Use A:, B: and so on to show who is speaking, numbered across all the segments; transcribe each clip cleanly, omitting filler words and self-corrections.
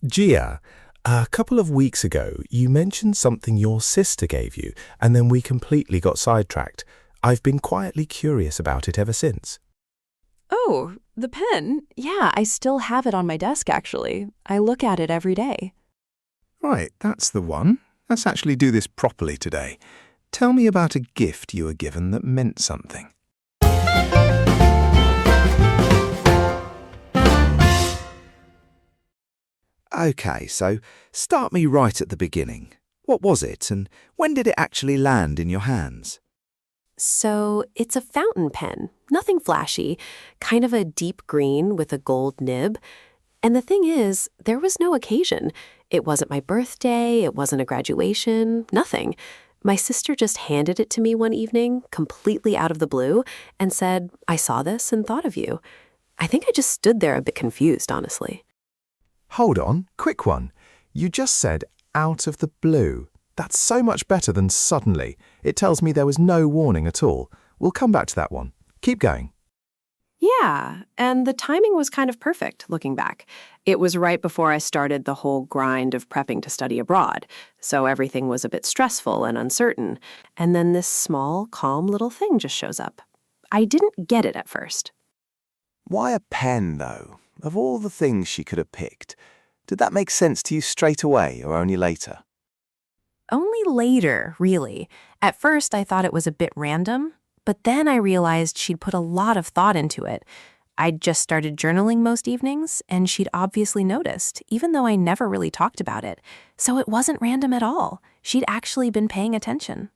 A: Gia, a couple of weeks ago, you mentioned something your sister gave you, and then we completely got sidetracked. I've been quietly curious about it ever since.
B: Oh, the pen? Yeah, I still have it on my desk, actually. I look at it every day.
C: Right, that's the one. Let's actually do this properly today. Tell me about a gift you were given that meant something.
D: Okay, so start me right at the beginning. What was it, and when did it actually land in your hands?
E: So it's a fountain pen, nothing flashy, kind of a deep green with a gold nib. And the thing is, there was no occasion. It wasn't my birthday, it wasn't a graduation, nothing. My sister just handed it to me one evening, completely out of the blue, and said, "I saw this and thought of you." I think I just stood there a bit confused, honestly.
C: Hold on, quick one. You just said out of the blue. That's so much better than suddenly. It tells me there was no warning at all. We'll come back to that one. Keep going.
E: Yeah, and the timing was kind of perfect, looking back. It was right before I started the whole grind of prepping to study abroad, so everything was a bit stressful and uncertain. And then this small, calm little thing just shows up. I didn't get it at first.
D: Why a pen, though? Of all the things she could have picked, did that make sense to you straight away or only later?
E: Only later, really. At first, I thought it was a bit random, but then I realized she'd put a lot of thought into it. I'd just started journaling most evenings, and she'd obviously noticed, even though I never really talked about it. So it wasn't random at all. She'd actually been paying attention.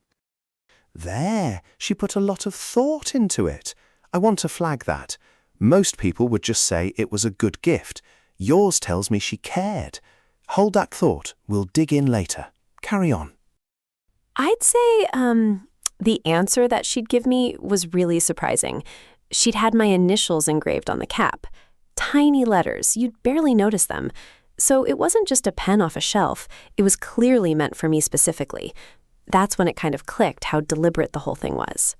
D: There, she put a lot of thought into it. I want to flag that. Most people would just say it was a good gift. Yours tells me she cared. Hold that thought. We'll dig in later. Carry on.
E: I'd say, the answer that she'd give me was really surprising. She'd had my initials engraved on the cap. Tiny letters, you'd barely notice them. So it wasn't just a pen off a shelf. It was clearly meant for me specifically. That's when it kind of clicked how deliberate the whole thing was.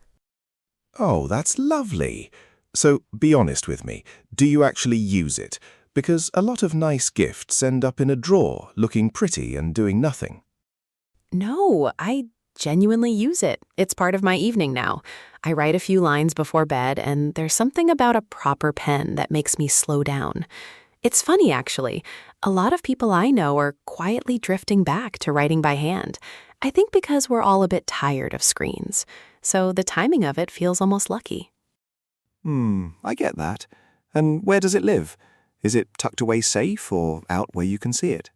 C: Oh, that's lovely. So be honest with me. Do you actually use it? Because a lot of nice gifts end up in a drawer, looking pretty and doing nothing.
E: No, I genuinely use it. It's part of my evening now. I write a few lines before bed, and there's something about a proper pen that makes me slow down. It's funny, actually. A lot of people I know are quietly drifting back to writing by hand. I think because we're all a bit tired of screens. So the timing of it feels almost lucky.
D: I get that. And where does it live? Is it tucked away safe or out where you can see it?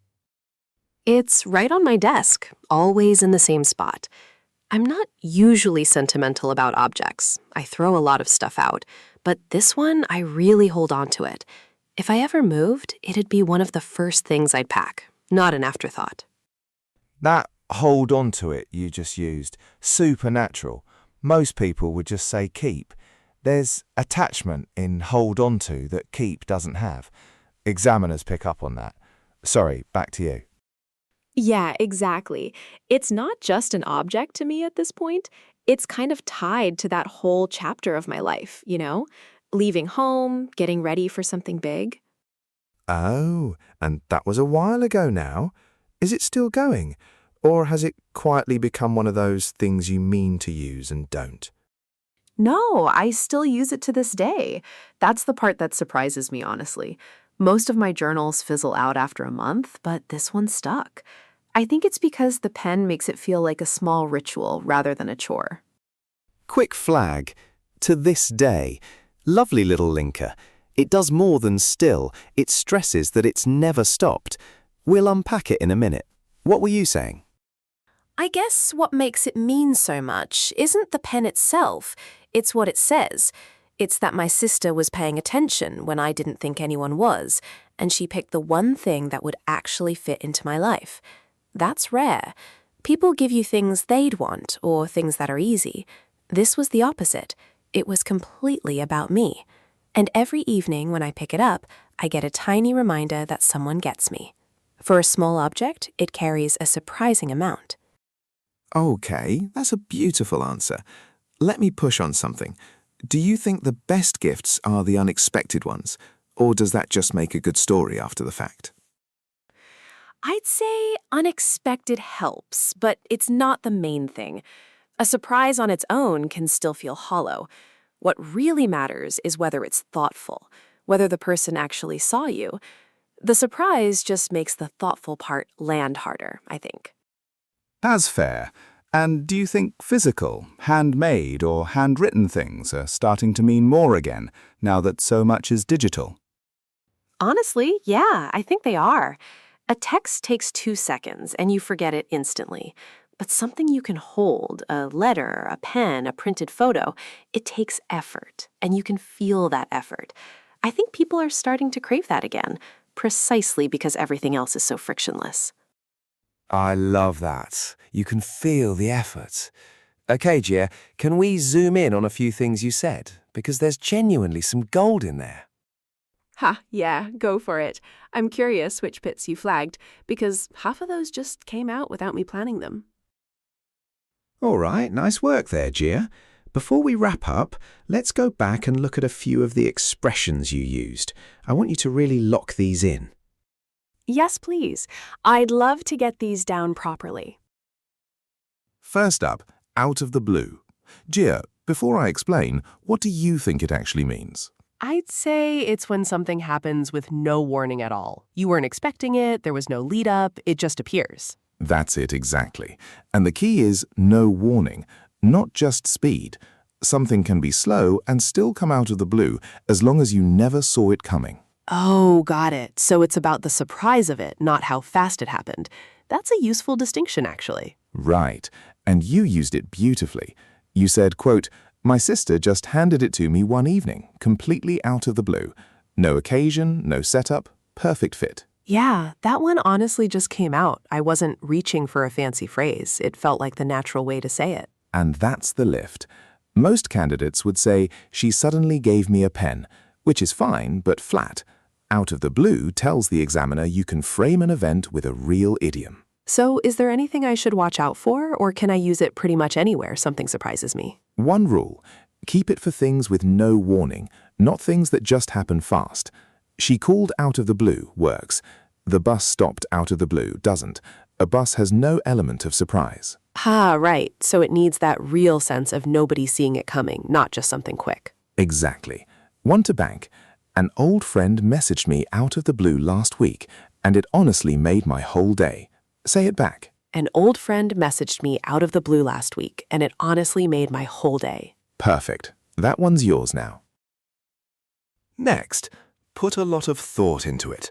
E: It's right on my desk, always in the same spot. I'm not usually sentimental about objects. I throw a lot of stuff out. But this one, I really hold on to it. If I ever moved, it'd be one of the first things I'd pack, not an afterthought.
D: That hold on to it you just used, supernatural. Most people would just say keep. There's attachment in hold on to that keep doesn't have. Examiners pick up on that. Sorry, back to you.
B: Yeah, exactly. It's not just an object to me at this point. It's kind of tied to that whole chapter of my life, you know? Leaving home, getting ready for something big.
C: Oh, and that was a while ago now. Is it still going? Or has it quietly become one of those things you mean to use and don't?
E: No, I still use it to this day. That's the part that surprises me, honestly. Most of my journals fizzle out after a month, but this one stuck. I think it's because the pen makes it feel like a small ritual rather than a chore.
D: Quick flag. To this day. Lovely little linker. It does more than still. It stresses that it's never stopped. We'll unpack it in a minute. What were you saying?
E: I guess what makes it mean so much isn't the pen itself, it's what it says. It's that my sister was paying attention when I didn't think anyone was, and she picked the one thing that would actually fit into my life. That's rare. People give you things they'd want or things that are easy. This was the opposite. It was completely about me. And every evening when I pick it up, I get a tiny reminder that someone gets me. For a small object, it carries a surprising amount.
C: Okay, that's a beautiful answer. Let me push on something. Do you think the best gifts are the unexpected ones, or does that just make a good story after the fact?
E: I'd say unexpected helps, but it's not the main thing. A surprise on its own can still feel hollow. What really matters is whether it's thoughtful, whether the person actually saw you. The surprise just makes the thoughtful part land harder, I think.
C: That's fair. And do you think physical, handmade or handwritten things are starting to mean more again now that so much is digital?
E: Honestly, yeah, I think they are. A text takes 2 seconds and you forget it instantly. But something you can hold, a letter, a pen, a printed photo, it takes effort, and you can feel that effort. I think people are starting to crave that again, precisely because everything else is so frictionless.
D: I love that. You can feel the effort. Okay, Gia, can we zoom in on a few things you said? Because there's genuinely some gold in there.
B: Ha, yeah, go for it. I'm curious which bits you flagged, because half of those just came out without me planning them.
A: All right, nice work there, Gia. Before we wrap up, let's go back and look at a few of the expressions you used. I want you to really lock these in.
B: Yes, please. I'd love to get these down properly.
C: First up, out of the blue. Gia, before I explain, what do you think it actually means?
F: I'd say it's when something happens with no warning at all. You weren't expecting it, there was no lead up, it just appears.
C: That's it exactly. And the key is no warning, not just speed. Something can be slow and still come out of the blue as long as you never saw it coming.
F: Oh, got it. So it's about the surprise of it, not how fast it happened. That's a useful distinction, actually.
C: Right. And you used it beautifully. You said, quote, "My sister just handed it to me one evening, completely out of the blue. No occasion, no setup, perfect fit."
F: Yeah, that one honestly just came out. I wasn't reaching for a fancy phrase. It felt like the natural way to say it.
C: And that's the lift. Most candidates would say, "She suddenly gave me a pen," which is fine, but flat. Out of the blue tells the examiner you can frame an event with a real idiom.
F: So is there anything I should watch out for, or can I use it pretty much anywhere something surprises me?
C: One rule, keep it for things with no warning, not things that just happen fast. She called out of the blue works. The bus stopped out of the blue doesn't. A bus has no element of surprise.
F: Ah, right. So it needs that real sense of nobody seeing it coming, not just something quick.
C: Exactly. One to bank. An old friend messaged me out of the blue last week, and it honestly made my whole day. Say it back.
F: An old friend messaged me out of the blue last week, and it honestly made my whole day.
C: Perfect. That one's yours now.
D: Next, put a lot of thought into it.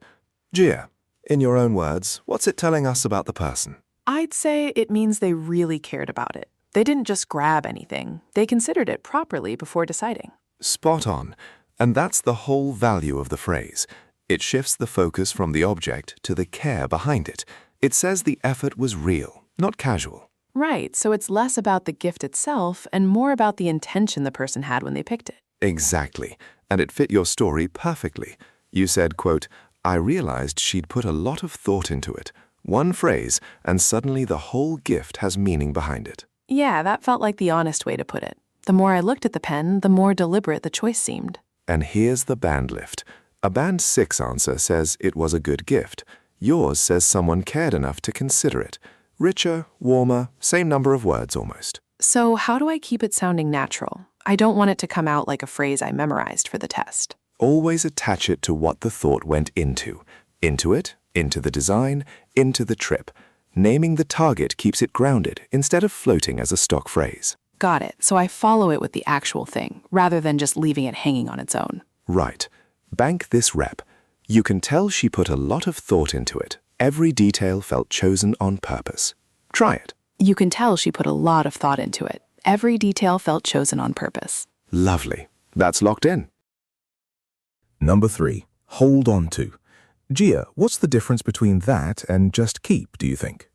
D: Gia, in your own words, what's it telling us about the person?
G: I'd say it means they really cared about it. They didn't just grab anything. They considered it properly before deciding.
D: Spot on. And that's the whole value of the phrase. It shifts the focus from the object to the care behind it. It says the effort was real, not casual.
G: Right, so it's less about the gift itself and more about the intention the person had when they picked it.
D: Exactly. And it fit your story perfectly. You said, quote, "I realized she'd put a lot of thought into it. One phrase, and suddenly the whole gift has meaning behind it."
G: Yeah, that felt like the honest way to put it. The more I looked at the pen, the more deliberate the choice seemed.
D: And here's the band lift. A band 6 answer says it was a good gift. Yours says someone cared enough to consider it. Richer, warmer, same number of words almost.
G: So how do I keep it sounding natural? I don't want it to come out like a phrase I memorized for the test.
D: Always attach it to what the thought went into. Into it, into the design, into the trip. Naming the target keeps it grounded instead of floating as a stock phrase.
G: Got it. So I follow it with the actual thing, rather than just leaving it hanging on its own.
D: Right. Bank this rep. You can tell she put a lot of thought into it. Every detail felt chosen on purpose. Try it.
G: You can tell she put a lot of thought into it. Every detail felt chosen on purpose.
D: Lovely. That's locked in.
A: Number 3, hold on to. Gia, what's the difference between that and just keep, do you think?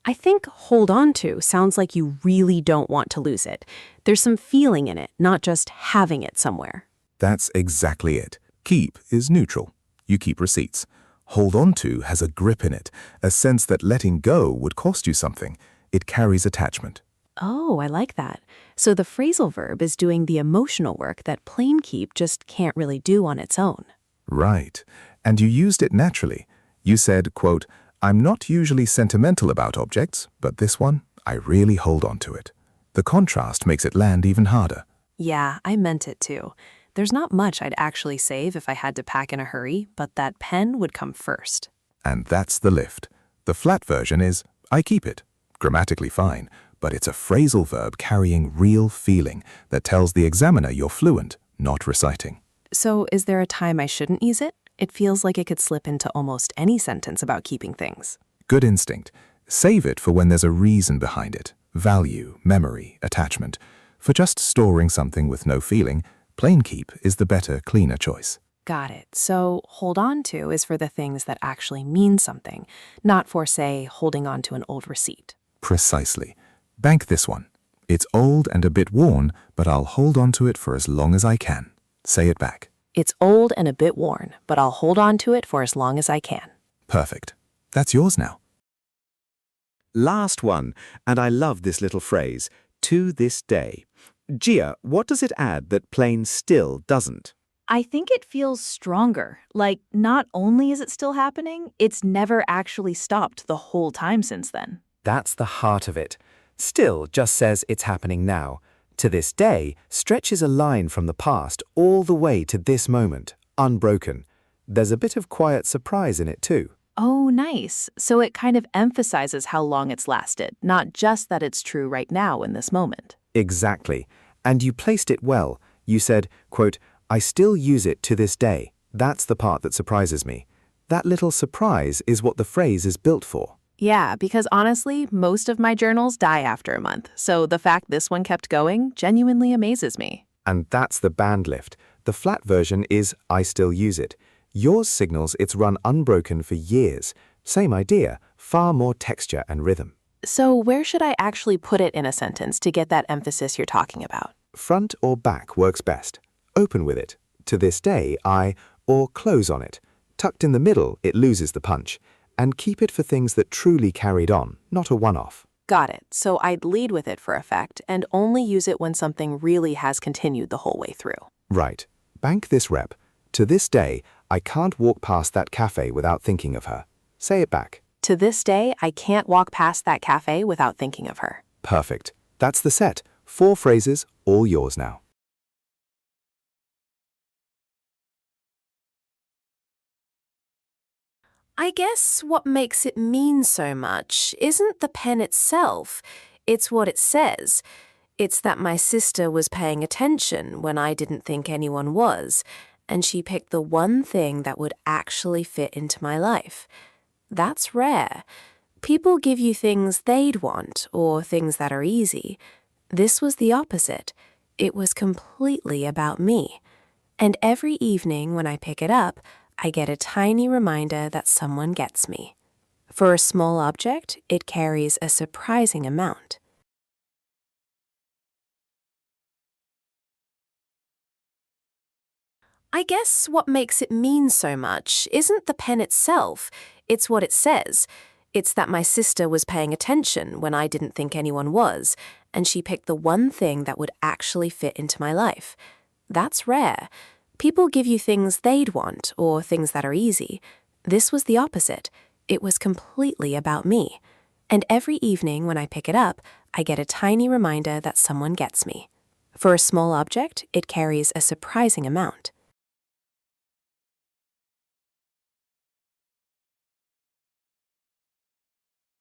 E: I think hold on to sounds like you really don't want to lose it. There's some feeling in it, not just having it somewhere.
A: That's exactly it. Keep is neutral. You keep receipts. Hold on to has a grip in it, a sense that letting go would cost you something. It carries attachment.
E: Oh, I like that. So the phrasal verb is doing the emotional work that plain keep just can't really do on its own.
A: Right. And you used it naturally.
C: You said, quote, "I'm not usually sentimental about objects, but this one, I really hold on to it." The contrast makes it land even harder.
F: Yeah, I meant it too. There's not much I'd actually save if I had to pack in a hurry, but that pen would come first.
C: And that's the lift. The flat version is, I keep it. Grammatically fine, but it's a phrasal verb carrying real feeling that tells the examiner you're fluent, not reciting.
F: So is there a time I shouldn't use it? It feels like it could slip into almost any sentence about keeping things.
C: Good instinct. Save it for when there's a reason behind it. Value, memory, attachment. For just storing something with no feeling, plain keep is the better, cleaner choice.
F: Got it. So hold on to is for the things that actually mean something, not for, say, holding on to an old receipt.
C: Precisely. Bank this one. It's old and a bit worn, but I'll hold on to it for as long as I can. Say it back.
F: It's old and a bit worn, but I'll hold on to it for as long as I can.
C: Perfect. That's yours now.
A: Last one, and I love this little phrase, to this day. Gia, what does it add that plain still doesn't?
H: I think it feels stronger. Like, not only is it still happening, it's never actually stopped the whole time since then.
I: That's the heart of it. Still just says it's happening now. To this day stretches a line from the past all the way to this moment, unbroken. There's a bit of quiet surprise in it too.
H: Oh, nice. So it kind of emphasizes how long it's lasted, not just that it's true right now in this moment.
I: Exactly. And you placed it well. You said, quote, "I still use it to this day." That's the part that surprises me. That little surprise is what the phrase is built for.
H: Yeah, because honestly, most of my journals die after a month, so the fact this one kept going genuinely amazes me.
I: And that's the band lift. The flat version is I still use it. Yours signals it's run unbroken for years. Same idea, far more texture and rhythm.
F: So where should I actually put it in a sentence to get that emphasis you're talking about?
I: Front or back works best. Open with it. To this day, or close on it. Tucked in the middle, it loses the punch. And keep it for things that truly carried on, not a one-off.
F: Got it. So I'd lead with it for effect and only use it when something really has continued the whole way through.
I: Right. Bank this rep. To this day, I can't walk past that cafe without thinking of her. Say it back.
F: To this day, I can't walk past that cafe without thinking of her.
I: Perfect. That's the set. 4 phrases, all yours now.
E: I guess what makes it mean so much isn't the pen itself, it's what it says. It's that my sister was paying attention when I didn't think anyone was, and she picked the one thing that would actually fit into my life. That's rare. People give you things they'd want or things that are easy. This was the opposite. It was completely about me. And every evening when I pick it up, I get a tiny reminder that someone gets me. For a small object, it carries a surprising amount. I guess what makes it mean so much isn't the pen itself, it's what it says. It's that my sister was paying attention when I didn't think anyone was, and she picked the one thing that would actually fit into my life. That's rare. People give you things they'd want or things that are easy. This was the opposite. It was completely about me. And every evening when I pick it up, I get a tiny reminder that someone gets me. For a small object, it carries a surprising amount.